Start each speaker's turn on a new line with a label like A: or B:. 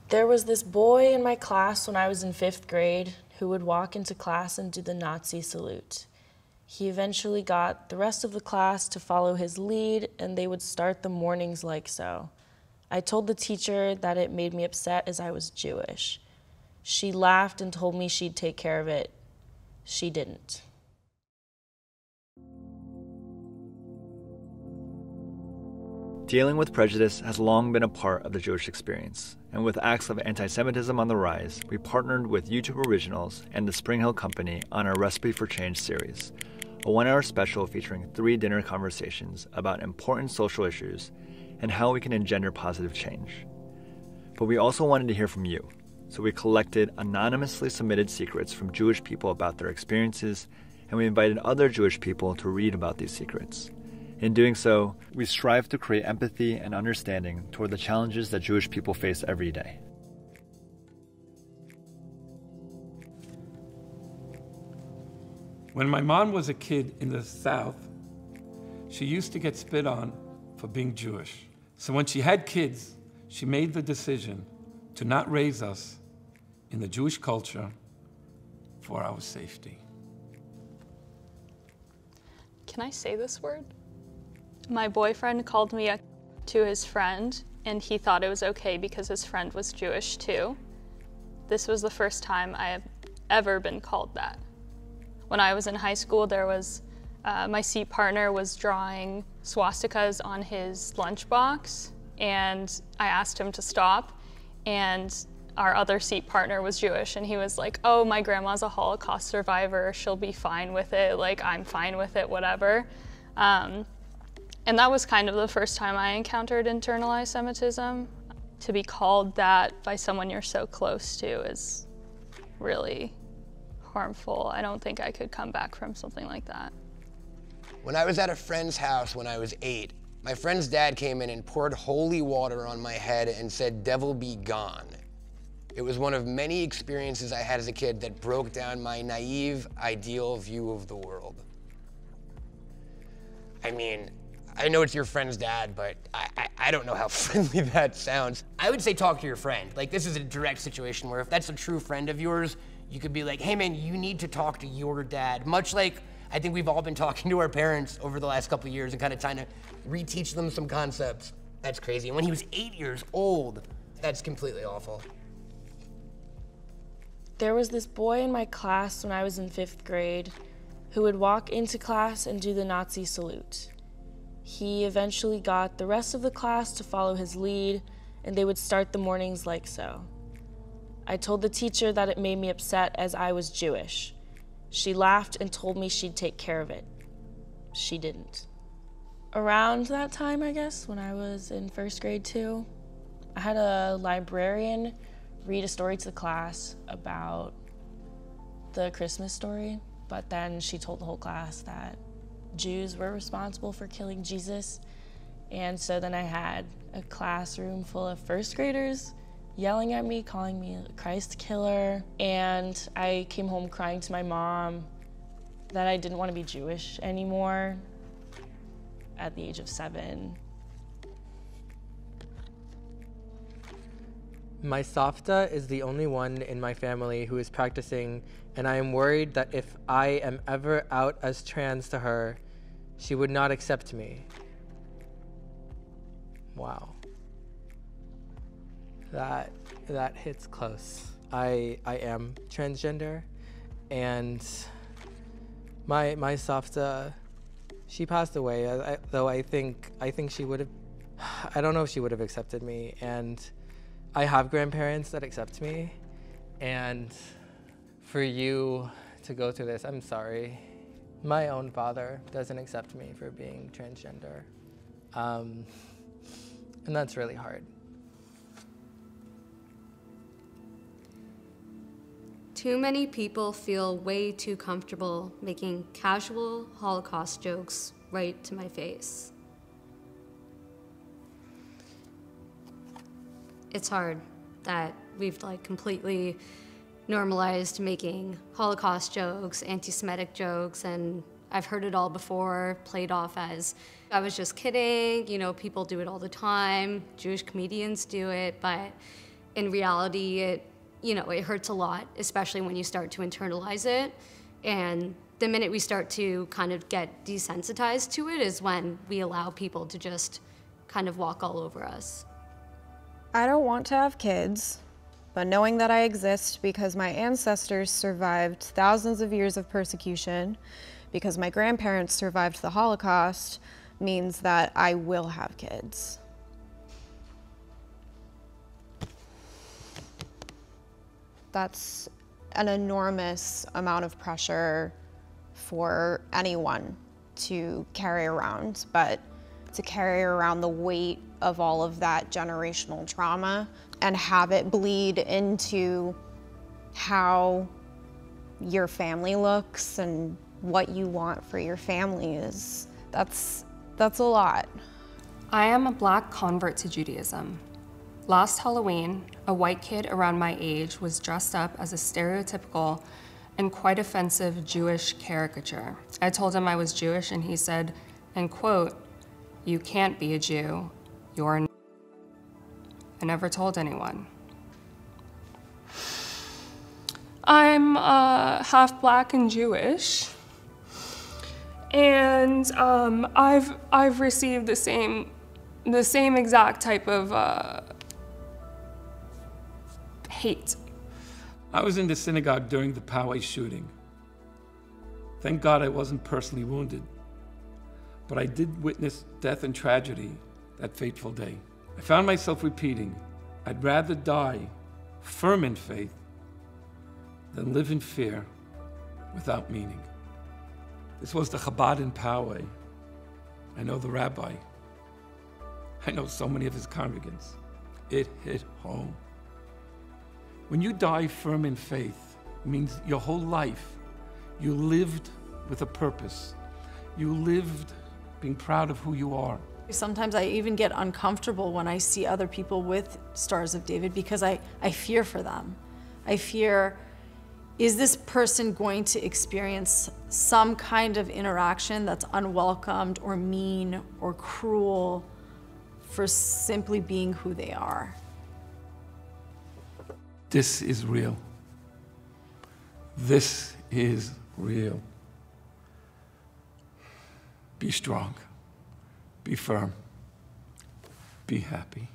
A: There was this boy in my class when I was in 5th grade who would walk into class and do the Nazi salute. He eventually got the rest of the class to follow his lead, and they would start the mornings like so. I told the teacher that it made me upset as I was Jewish. She laughed and told me she'd take care of it. She didn't.
B: Dealing with prejudice has long been a part of the Jewish experience, and with acts of anti-Semitism on the rise, we partnered with YouTube Originals and the Spring Hill Company on our Recipe for Change series, a 1-hour special featuring 3 dinner conversations about important social issues and how we can engender positive change. But we also wanted to hear from you, so we collected anonymously submitted secrets from Jewish people about their experiences, and we invited other Jewish people to read about these secrets. In doing so, we strive to create empathy and understanding toward the challenges that Jewish people face every day.
C: When my mom was a kid in the South, she used to get spit on for being Jewish. So when she had kids, she made the decision to not raise us in the Jewish culture for our safety.
D: Can I say this word? My boyfriend called me to his friend, and he thought it was okay because his friend was Jewish too. This was the first time I have ever been called that. When I was in high school, my seat partner was drawing swastikas on his lunchbox, and I asked him to stop, and our other seat partner was Jewish, and he was like, oh, my grandma's a Holocaust survivor, she'll be fine with it, like, I'm fine with it, whatever. And that was kind of the first time I encountered internalized Semitism. To be called that by someone you're so close to is really harmful. I don't think I could come back from something like that.
E: When I was at a friend's house when I was 8, my friend's dad came in and poured holy water on my head and said, "Devil be gone." It was one of many experiences I had as a kid that broke down my naive, ideal view of the world. I mean, I know it's your friend's dad, but I don't know how friendly that sounds. I would say talk to your friend. Like, this is a direct situation where if that's a true friend of yours, you could be like, hey man, you need to talk to your dad. Much like I think we've all been talking to our parents over the last couple of years and kind of trying to reteach them some concepts. That's crazy. And when he was 8 years old, that's completely awful.
A: There was this boy in my class when I was in 5th grade who would walk into class and do the Nazi salute. He eventually got the rest of the class to follow his lead, and they would start the mornings like so. I told the teacher that it made me upset as I was Jewish. She laughed and told me she'd take care of it. She didn't. Around that time, I guess, when I was in 1st grade too, I had a librarian read a story to the class about the Christmas story, but then she told the whole class that Jews were responsible for killing Jesus. And so then I had a classroom full of 1st graders yelling at me, calling me a Christ killer. And I came home crying to my mom that I didn't want to be Jewish anymore at the age of 7.
F: My Savta is the only one in my family who is practicing, and I am worried that if I am ever out as trans to her, she would not accept me. Wow. That hits close. I am transgender, and my Savta, she passed away. Though I think she would have. I don't know if she would have accepted me, and I have grandparents that accept me, and for you to go through this, I'm sorry. My own father doesn't accept me for being transgender, and that's really hard.
G: Too many people feel way too comfortable making casual Holocaust jokes right to my face. It's hard that we've completely normalized making Holocaust jokes, anti-Semitic jokes, and I've heard it all before, played off as, I was just kidding, people do it all the time, Jewish comedians do it, but in reality, it hurts a lot, especially when you start to internalize it. And the minute we start to kind of get desensitized to it is when we allow people to just kind of walk all over us.
H: I don't want to have kids, but knowing that I exist because my ancestors survived thousands of years of persecution, because my grandparents survived the Holocaust, means that I will have kids. That's an enormous amount of pressure for anyone to carry around, but to carry around the weight of all of that generational trauma and have it bleed into how your family looks and what you want for your family that's a lot.
I: I am a Black convert to Judaism. Last Halloween, a white kid around my age was dressed up as a stereotypical and quite offensive Jewish caricature. I told him I was Jewish and he said, and quote, "You can't be a Jew, you're n-." I never told anyone. I'm half Black and Jewish, and I've received the same exact type of hate.
C: I was in the synagogue during the Poway shooting. Thank God I wasn't personally wounded, but I did witness death and tragedy that fateful day. I found myself repeating, I'd rather die firm in faith than live in fear without meaning. This was the Chabad in Poway. I know the rabbi. I know so many of his congregants. It hit home. When you die firm in faith, it means your whole life you lived with a purpose. You lived being proud of who you are.
J: Sometimes I even get uncomfortable when I see other people with Stars of David because I fear for them. I fear, is this person going to experience some kind of interaction that's unwelcomed or mean or cruel for simply being who they are?
C: This is real. This is real. Be strong. Be firm. Be happy.